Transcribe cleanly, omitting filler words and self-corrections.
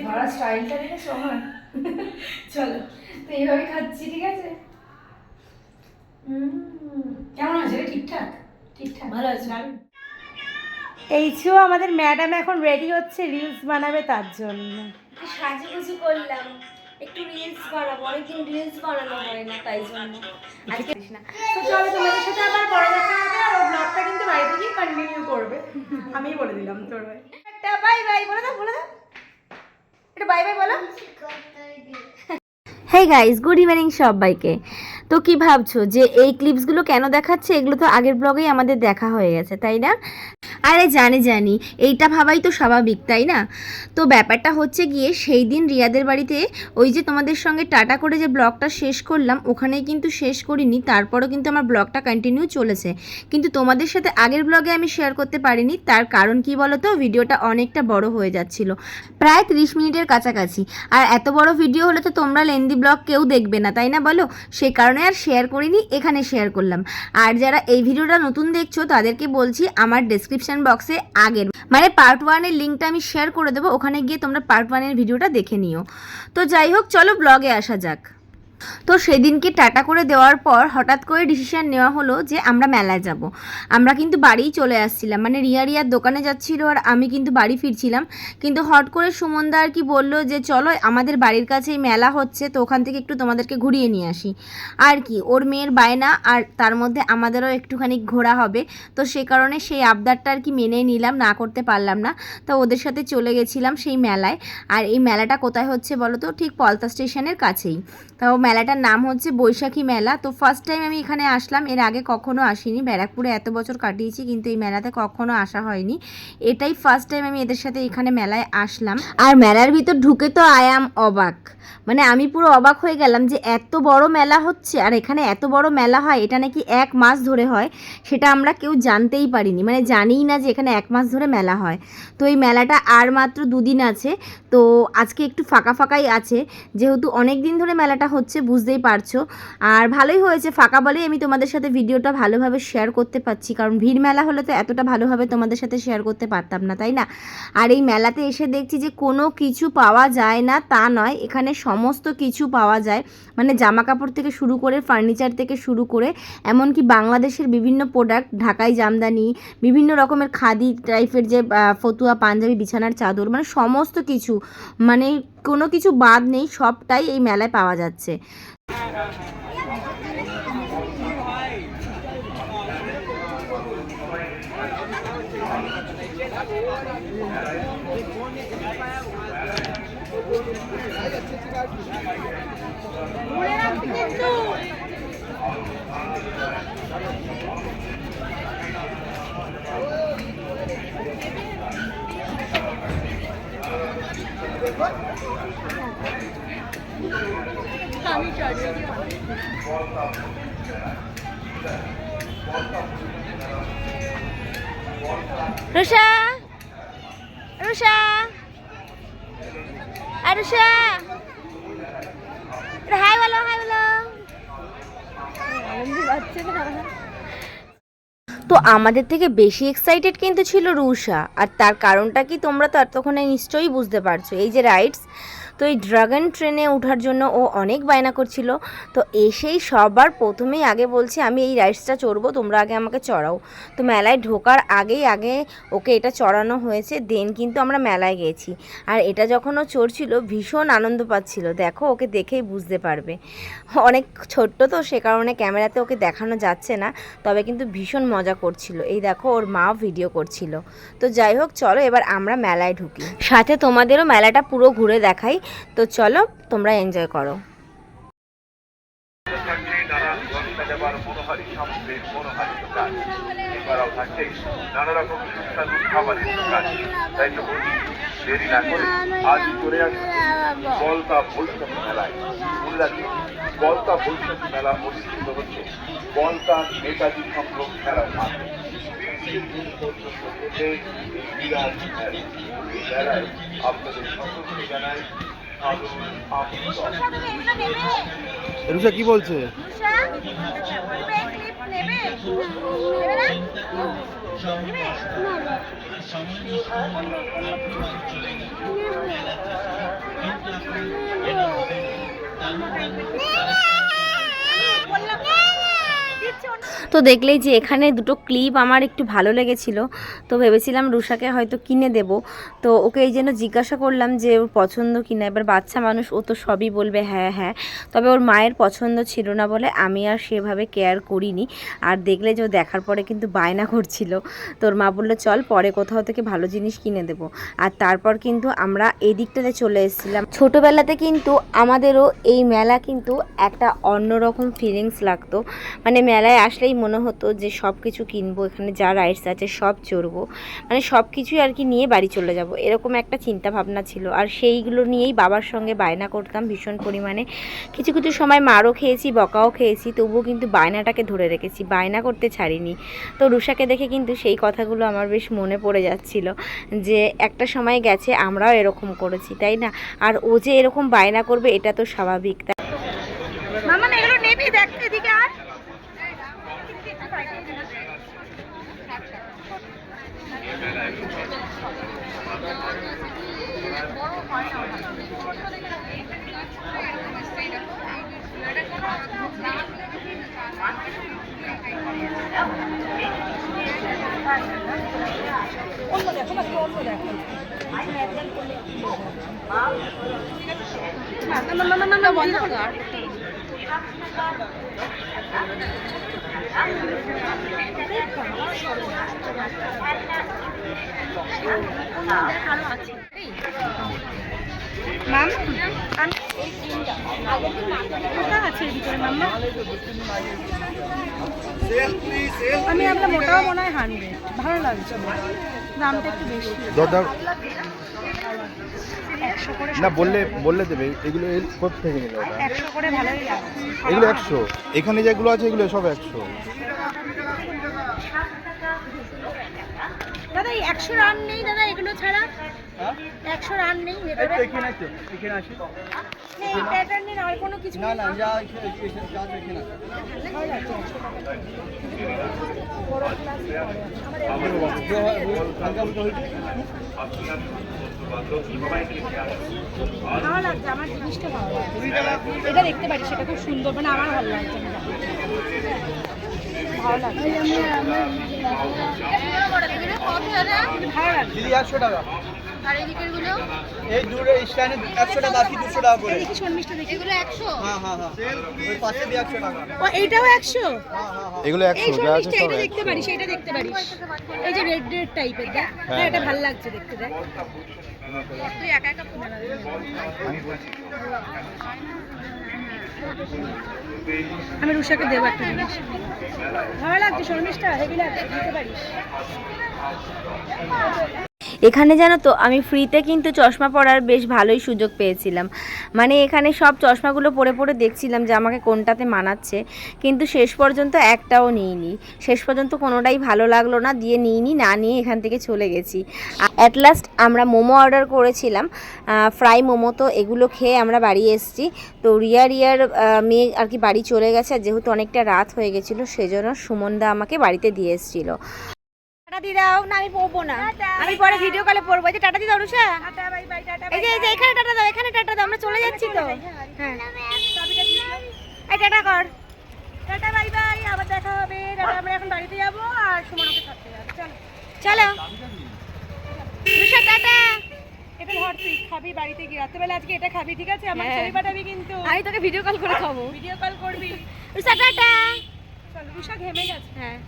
ধরা স্টাইলটা দেখে সময় চলো তো এইভাবে খাচ্ছি, ঠিক আছে? কেমন আছে রে? ঠিকঠাক ঠিকঠাক ভালো আছে। এই ছো আমাদের ম্যাডাম এখন রেডি হচ্ছে রিলস বানাবে, তার জন্য সাজুগুজু করলাম, একটু রিলস বানাবো, অনেকদিন রিলস বানানো হয় না, তাই জন্য আজকে না। তো চলো তোমাদের সাথে আবার পরে দেখা হবে, আর ব্লগটা কিন্তু বাড়ি থেকেই কন্টিনিউ করবে, আমিই বলে দিলাম তোর ভাই। একটা বাই বাই বলে দাও, বলে দাও এটা, বাই বাই বলো। হেই গাইস, গুড ইভিনিং সবাইকে। তো কি ভাবছো যে এই ক্লিপসগুলো কেন দেখাচ্ছে? এগুলো তো আগের ব্লগেই আমাদের দেখা হয়ে গেছে, তাই না? আরে জানি এইটা ভাবাই তো স্বাভাবিক, তাই না? তো ব্যাপারটা হচ্ছে গিয়ে সেই দিন রিয়াদের বাড়িতে ওই যে তোমাদের সঙ্গে টাটা করে যে ব্লগটা শেষ করলাম, ওখানেই কিন্তু শেষ করিনি, তারপরও কিন্তু আমার ব্লগটা কন্টিনিউ চলেছে, কিন্তু তোমাদের সাথে আগের ব্লগে আমি শেয়ার করতে পারিনি। তার কারণ কি বলো তো, ভিডিওটা অনেকটা বড় হয়ে যাচ্ছিল, প্রায় 30 মিনিটের কাছাকাছি। আর এত বড় ভিডিও হলে তো তোমরা লেন্দি ব্লগ কেউ দেখবে না, তাই না বলো? সেই কারণে আর শেয়ার করিনি, এখানে শেয়ার করলাম। আর যারা এই ভিডিওটা নতুন দেখছো তাদেরকে বলছি, আমার ডেসক্রিপশন বক্সে আগের মানে পার্ট 1 এর লিঙ্কটা আমি শেয়ার করে দেবো, ওখানে গিয়ে তোমরা পার্ট 1 এর ভিডিওটা দেখে নিও। তো যাই হোক, চলো ব্লগে আসা যাক। তো সেদিনকে টাটা করে দেওয়ার পর হঠাৎ করে ডিসিশন নেওয়া হলো যে আমরা মেলায় যাব। আমরা কিন্তু বাড়িই চলে আসছিলাম, মানে রিয়ার দোকানে যাচ্ছিল আর আমি কিন্তু বাড়ি ফিরছিলাম। কিন্তু হট করে সুমনদা আর কি বললো যে চলো আমাদের বাড়ির কাছেই মেলা হচ্ছে, তো ওখান থেকে একটু তোমাদেরকে ঘুরিয়ে নিয়ে আসি। আর কি, ওর মেয়ের বায়না, আর তার মধ্যে আমাদেরও একটুখানি ঘোরা হবে। তো সে কারণে সেই আবদারটা আর কি মেনে নিলাম, না করতে পারলাম না। তো ওদের সাথে চলে গেছিলাম সেই মেলায়। আর এই মেলাটা কোথায় হচ্ছে বলো তো? ঠিক পলতা স্টেশনের কাছেই। তাও মেলাটার নাম হচ্ছে বৈশাখী মেলা। তো ফার্স্ট টাইম আমি এখানে আসলাম, এর আগে কখনো আসিনি। ব্যারাকপুরে এত বছর কাটিয়েছি কিন্তু এই মেলাতে কখনো আসা হয়নি, এটাই ফার্স্ট টাইম আমি এদের সাথে এখানে মেলায় আসলাম। আর মেলার ভিতর ঢুকে তো আই অ্যাম অবাক, মানে আমি পুরো অবাক হয়ে গেলাম যে এত বড় মেলা হচ্ছে, আর এখানে এত বড় মেলা হয়, এটা নাকি 1 মাস ধরে হয়, সেটা আমরা কেউ জানতেই পারিনি, মানে জানিই না যে এখানে 1 মাস ধরে মেলা হয়। তো এই মেলাটা আর মাত্র 2 দিন আছে, তো আজকে একটু ফাঁকা ফাঁকাই আছে, যেহেতু অনেক দিন ধরে মেলাটা হচ্ছে, বুঝতেই পারছো। আর ভালোই হয়েছে ফাঁকা বলেই আমি তোমাদের সাথে ভিডিওটা ভালোভাবে শেয়ার করতে পারছি, কারণ ভিড় মেলা হলে তো এতটা ভালোভাবে তোমাদের সাথে শেয়ার করতে পারতাম না, তাই না? আর এই মেলাতে এসে দেখছি যে কোনো কিছু পাওয়া যায় না তা নয়, এখানে সমস্ত কিছু পাওয়া যায়, মানে জামা কাপড় থেকে শুরু করে ফার্নিচার থেকে শুরু করে এমনকি বাংলাদেশের বিভিন্ন প্রোডাক্ট, ঢাকাই জামদানি, বিভিন্ন রকমের খাদি টাইপের যে ফতুয়া, পাঞ্জাবি, বিছানার চাদর, মানে সমস্ত কিছু, মানে কোনো কিছু বাদ নেই, সবটাই এই মেলায় পাওয়া যাচ্ছে। রুষা, রুষা, আর রুষা, হাই বলো, হাই বলো। তো আমাদের থেকে বেশি এক্সাইটেড কিন্তু ছিল রুষা, আর তার কারণটা কি তোমরা তো এতক্ষণে নিশ্চয়ই বুঝতে পারছো, এই যে রাইডস। তো এই ড্রাগন ট্রেনে ওঠার জন্য ও অনেক বায়না করছিল। তো এসেই সবার প্রথমেই আগে বলছে আমি এই রাইডসটা চড়বো, তোমরা আগে আমাকে চড়াও। তো মেলায় ঢোকার আগে ওকে এটা চড়ানো হয়েছে, দেন কিন্তু আমরা মেলায় গেছি। আর এটা যখন ও চড়ছিল ভীষণ আনন্দ পাচ্ছিল, দেখো ওকে দেখেই বুঝতে পারবে। অনেক ছোট্ট তো, সে কারণে ক্যামেরাতে ওকে দেখানো যাচ্ছে না, তবে কিন্তু ভীষণ মজা করছিল। এই দেখো ওর মাও ভিডিও করছিল। তো যাই হোক, চলো এবার আমরা মেলায় ঢুকি, সাথে তোমাদেরও মেলাটা পুরো ঘুরে দেখাই। তো চলো তোমরা এনজয় করো। নানা রকম সুস্বাদু খাবারের দোকান, তাই তো বলি দেরি না করে আজ চলে আসছে বলতা বৈশাখী মেলায়। মনে রাখি, বলতা বৈশাখী মেলা অনুষ্ঠিত হচ্ছে বলতা নেতাজি সংঘ খেলার মাঠে। আপনাদের সকলকে জানাই রুষা কি বলছে? তো দেখলেই যে এখানে দুটো ক্লিপ আমার একটু ভালো লেগেছিল, তো ভেবেছিলাম রুষাকে হয়তো কিনে দেব। তো ওকে এই জন্য জিজ্ঞাসা করলাম যে ওর পছন্দ কিনা। এবার বাচ্চা মানুষ, ও তো সবই বলবে হ্যাঁ হ্যাঁ। তবে ওর মায়ের পছন্দ ছিল না বলে আমি আর সেভাবে কেয়ার করিনি। আর দেখলে যে ও দেখার পরে কিন্তু বায়না করছিল। তোর মা বললো চল পরে কোথাও থেকে ভালো জিনিস কিনে দেবো। আর তারপর কিন্তু আমরা এই দিকটাতে চলে এসেছিলাম। ছোটোবেলাতে কিন্তু আমাদেরও এই মেলা কিন্তু একটা অন্যরকম ফিলিংস লাগতো। মানে মেলায় আসলেই মনে হতো যে সব কিছু কিনবো, এখানে যা রাইডস আছে সব চড়বো, মানে সব কিছুই আর কি নিয়ে বাড়ি চলে যাব, এরকম একটা চিন্তা ভাবনা ছিল। আর সেইগুলো নিয়েই বাবার সঙ্গে বায়না করতাম ভীষণ পরিমাণে। কিছু কিছু সময় মারও খেয়েছি, বকাও খেয়েছি, তবুও কিন্তু বায়নাটাকে ধরে রেখেছি, বায়না করতে ছাড়িনি। তো রুষাকে দেখে কিন্তু সেই কথাগুলো আমার বেশ মনে পড়ে যাচ্ছিল যে একটা সময় গেছে আমরাও এরকম করেছি, তাই না? আর ও যে এরকম বায়না করবে এটা তো স্বাভাবিক। মামা এগুলো নেবি, দেখ এদিকে আর অন্য দেখো না, অন্য দেখো না বন্ধ করো। মাম এই তিনটা আছে এর ভিতরে মাম্মা। আমি আপনার মোটাও মনে হয় 100 ভালো লাগছে, দামটা একটু বেশি। একশো করে না বললে দেবে। এগুলো কোথা থেকে নিলে? 100 করে ভালোই লাগছে। এগুলো 100, এখানে যেগুলো আছে এগুলো সব 100। দাদা এই 100 রান নেই দাদা, এগুলো ছাড়া 100 রান নেই ভেতরে। এখানে আছে নেই প্যাটার্ন নেই আর কোনো কিছু না নেই। যা এখানে ভালো লাগছে 100 টাকা বড় ক্লাস ভালো লাগছে, আমার জিনিসটা ভালো লাগছে। এটা দেখতে পারি, সেটা খুব সুন্দর, মানে আমার ভালো লাগছে। ভালো লাগছে, ভালো লাগছে। 100 টাকা। আর এদিকের গুলো এই দুটো স্ট্যান্ডে 100 টাকা, বাকি 200 টাকা করে। দেখি শর্মিষ্ঠা দেখি, এগুলো 100। হ্যাঁ ওই পাশে দিয়ে 100 টাকা। ও এইটাও 100। এগুলো এই 100 যা আছে শর্মিষ্ঠা সব এটা দেখতে পারি, সেটা দেখতে পারি। এই যে রেড রেড টাইপের, দেখ হ্যাঁ এটা ভালো লাগছে দেখতে, দেখ তুই একা একা আমি রুষাকে দেবো একটা জিনিস। ভালো লাগছে শর্মিষ্ঠা, হেভি লাগছে, দিতে পারিস। এখানে জানো তো আমি ফ্রিতে কিন্তু চশমা পরার বেশ ভালোই সুযোগ পেয়েছিলাম। মানে এখানে সব চশমাগুলো পরে পরে দেখছিলাম যে আমাকে কোনটাতে মানাচ্ছে, কিন্তু শেষ পর্যন্ত একটাও নিইনি। শেষ পর্যন্ত কোনোটাই ভালো লাগলো না, দিয়ে নিইনি, না নিয়ে এখান থেকে চলে গেছি। অ্যাট লাস্ট আমরা মোমো অর্ডার করেছিলাম, ফ্রাই মোমো। তো এগুলো খেয়ে আমরা বাড়ি এসেছি। তো রিয়ার মেয়ে আর কি বাড়ি চলে গেছে, আর যেহেতু অনেকটা রাত হয়ে গেছিলো সেজন্য সুমনদা আমাকে বাড়িতে দিয়ে এসেছিলো। টাটা দি দাও না, আমি পড়বো না, আমি পরে ভিডিও কলে পড়বো। এই যে টাটা দি দাও রুষা, এই যে এখানে টাটা দাও, এখানে টাটা দাও, আমরা চলে যাচ্ছি তো। হ্যাঁ এই টাটা কর, টাটা বাই বাই, আবার দেখা হবে। আমরা এখন বাড়িতে যাবো আর সুমনকে থাকতে যাবো। চলো চলো রুষা টাটা। এটা ধর, তুই খাবি বাড়িতে গিয়ে রাত্রেবেলা, আজকে এটা খাবি, ঠিক আছে? আমার ছবি পাঠাবি কিন্তু, আমি তোকে ভিডিও কল করে খাবো। ভিডিও কল করবি। রুষা টাটা। চল, রুষা ঘেমে গেছে। হ্যাঁ